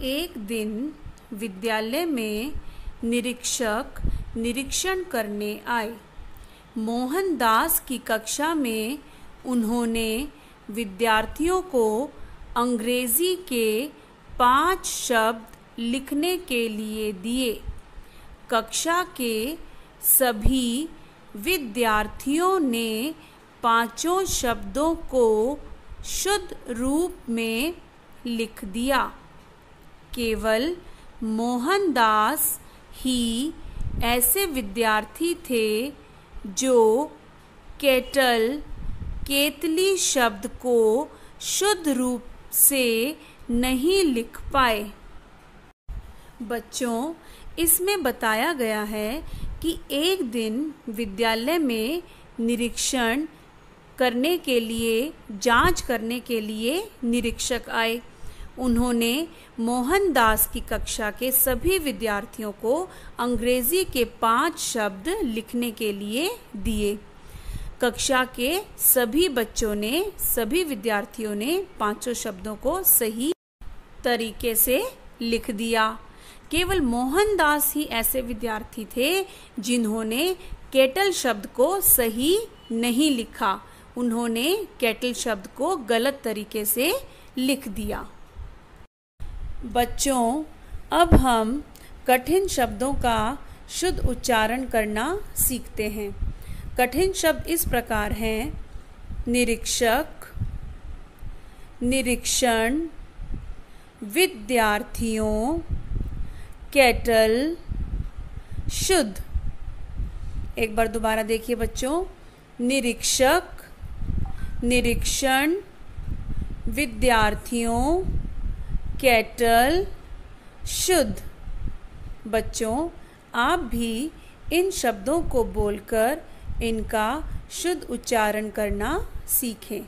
एक दिन विद्यालय में निरीक्षक निरीक्षण करने आए। मोहनदास की कक्षा में उन्होंने विद्यार्थियों को अंग्रेजी के 5 शब्द लिखने के लिए दिए। कक्षा के सभी विद्यार्थियों ने 5 शब्दों को शुद्ध रूप में लिख दिया। केवल मोहनदास ही ऐसे विद्यार्थी थे जो केतली शब्द को शुद्ध रूप से नहीं लिख पाए। बच्चों, इसमें बताया गया है कि एक दिन विद्यालय में निरीक्षण करने के लिए, जांच करने के लिए निरीक्षक आए। उन्होंने मोहनदास की कक्षा के सभी विद्यार्थियों को अंग्रेजी के 5 शब्द लिखने के लिए दिए। कक्षा के सभी बच्चों ने, सभी विद्यार्थियों ने 5 शब्दों को सही तरीके से लिख दिया। केवल मोहनदास ही ऐसे विद्यार्थी थे जिन्होंने केटल शब्द को सही नहीं लिखा। उन्होंने केटल शब्द को गलत तरीके से लिख दिया। बच्चों, अब हम कठिन शब्दों का शुद्ध उच्चारण करना सीखते हैं। कठिन शब्द इस प्रकार हैं: निरीक्षक, निरीक्षण, विद्यार्थियों, केटल, शुद्ध। एक बार दोबारा देखिए बच्चों। निरीक्षक, निरीक्षण, विद्यार्थियों, केटल, शुद्ध। बच्चों, आप भी इन शब्दों को बोलकर इनका शुद्ध उच्चारण करना सीखें।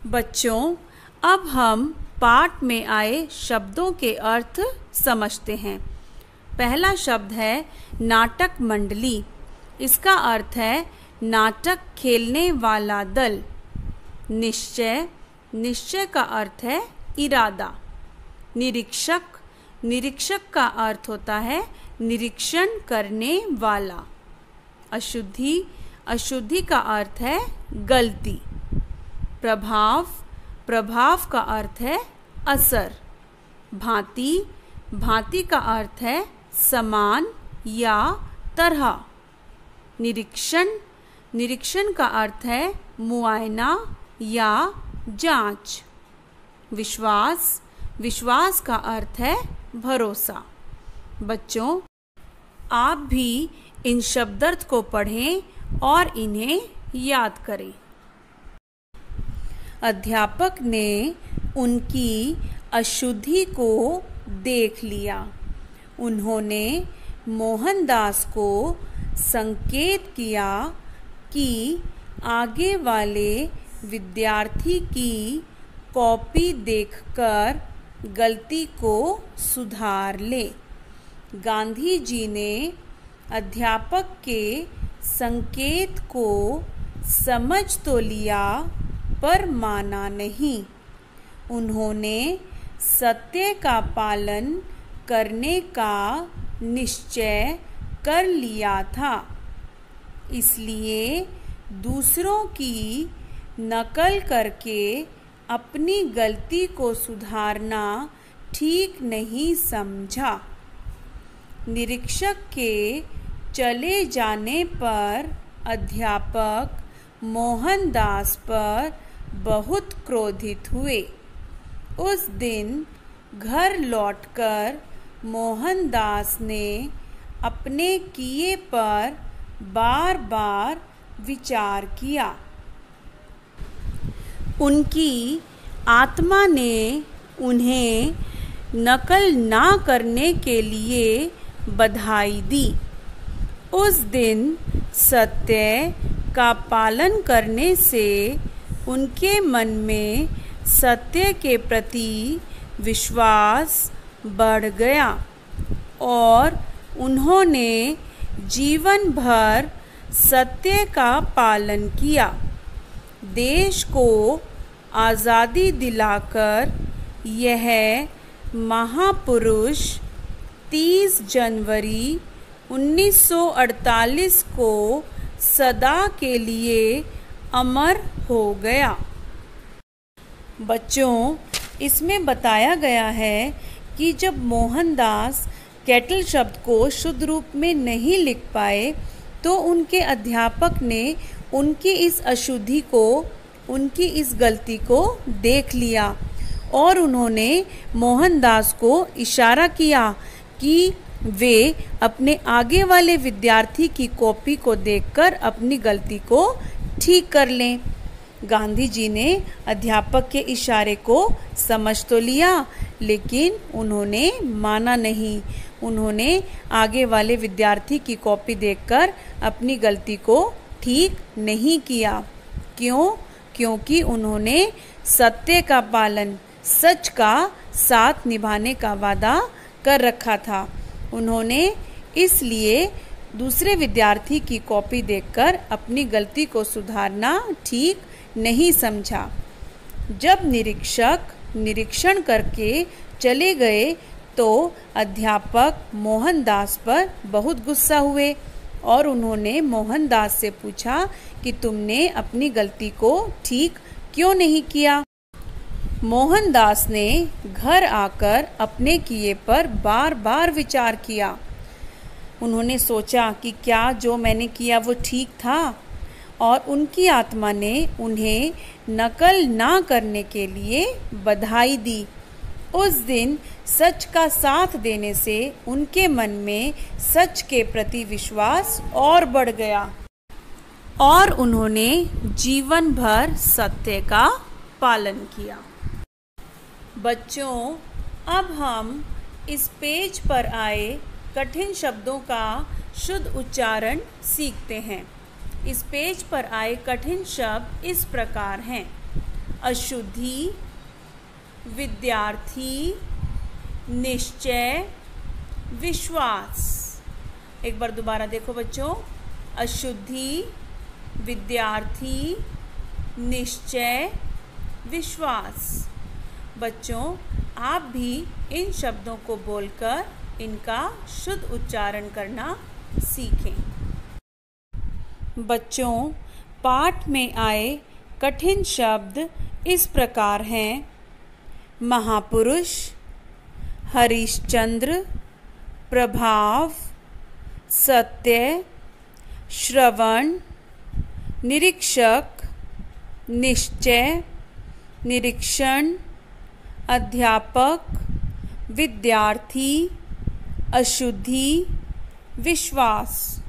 बच्चों, अब हम पाठ में आए शब्दों के अर्थ समझते हैं। पहला शब्द है नाटक मंडली। इसका अर्थ है नाटक खेलने वाला दल। निश्चय, निश्चय का अर्थ है इरादा। निरीक्षक, निरीक्षक का अर्थ होता है निरीक्षण करने वाला। अशुद्धि, अशुद्धि का अर्थ है गलती। प्रभाव, प्रभाव का अर्थ है असर। भांति, भांति का अर्थ है समान या तरह। निरीक्षण, निरीक्षण का अर्थ है मुआयना या जांच। विश्वास, विश्वास का अर्थ है भरोसा। बच्चों, आप भी इन शब्दार्थ को पढ़ें और इन्हें याद करें। अध्यापक ने उनकी अशुद्धि को देख लिया। उन्होंने मोहनदास को संकेत किया कि आगे वाले विद्यार्थी की कॉपी देखकर गलती को सुधार ले। गांधी जी ने अध्यापक के संकेत को समझ तो लिया पर माना नहीं। उन्होंने सत्य का पालन करने का निश्चय कर लिया था। इसलिए दूसरों की नकल करके अपनी गलती को सुधारना ठीक नहीं समझा। निरीक्षक के चले जाने पर अध्यापक मोहनदास पर बहुत क्रोधित हुए। उस दिन घर लौटकर मोहनदास ने अपने किए पर बार बार विचार किया। उनकी आत्मा ने उन्हें नकल ना करने के लिए बधाई दी। उस दिन सत्य का पालन करने से उनके मन में सत्य के प्रति विश्वास बढ़ गया और उन्होंने जीवन भर सत्य का पालन किया। देश को आज़ादी दिलाकर यह महापुरुष 30 जनवरी 1948 को सदा के लिए अमर हो गया। बच्चों, इसमें बताया गया है कि जब मोहनदास केटल शब्द को शुद्ध रूप में नहीं लिख पाए तो उनके अध्यापक ने उनकी इस अशुद्धि को, उनकी इस गलती को देख लिया और उन्होंने मोहनदास को इशारा किया कि वे अपने आगे वाले विद्यार्थी की कॉपी को देखकर अपनी गलती को ठीक कर लें। गांधी जी ने अध्यापक के इशारे को समझ तो लिया, लेकिन उन्होंने माना नहीं। उन्होंने आगे वाले विद्यार्थी की कॉपी देखकर अपनी गलती को ठीक नहीं किया। क्यों? क्योंकि उन्होंने सत्य का पालन, सच का साथ निभाने का वादा कर रखा था। उन्होंने इसलिए दूसरे विद्यार्थी की कॉपी देखकर अपनी गलती को सुधारना ठीक नहीं समझा। जब निरीक्षक निरीक्षण करके चले गए तो अध्यापक मोहनदास पर बहुत गुस्सा हुए और उन्होंने मोहनदास से पूछा कि तुमने अपनी गलती को ठीक क्यों नहीं किया। मोहनदास ने घर आकर अपने किए पर बार बार विचार किया। उन्होंने सोचा कि क्या जो मैंने किया वो ठीक था, और उनकी आत्मा ने उन्हें नकल ना करने के लिए बधाई दी। उस दिन सच का साथ देने से उनके मन में सच के प्रति विश्वास और बढ़ गया और उन्होंने जीवन भर सत्य का पालन किया। बच्चों, अब हम इस पेज पर आए कठिन शब्दों का शुद्ध उच्चारण सीखते हैं। इस पेज पर आए कठिन शब्द इस प्रकार हैं: अशुद्धि, विद्यार्थी, निश्चय, विश्वास। एक बार दोबारा देखो बच्चों, अशुद्धि, विद्यार्थी, निश्चय, विश्वास। बच्चों, आप भी इन शब्दों को बोलकर इनका शुद्ध उच्चारण करना सीखें। बच्चों, पाठ में आए कठिन शब्द इस प्रकार हैं: महापुरुष, हरिश्चंद्र, प्रभाव, सत्य, श्रवण, निरीक्षक, निश्चय, निरीक्षण, अध्यापक, विद्यार्थी, अशुद्धि, विश्वास।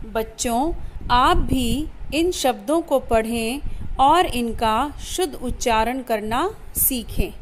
बच्चों, आप भी इन शब्दों को पढ़ें और इनका शुद्ध उच्चारण करना सीखें।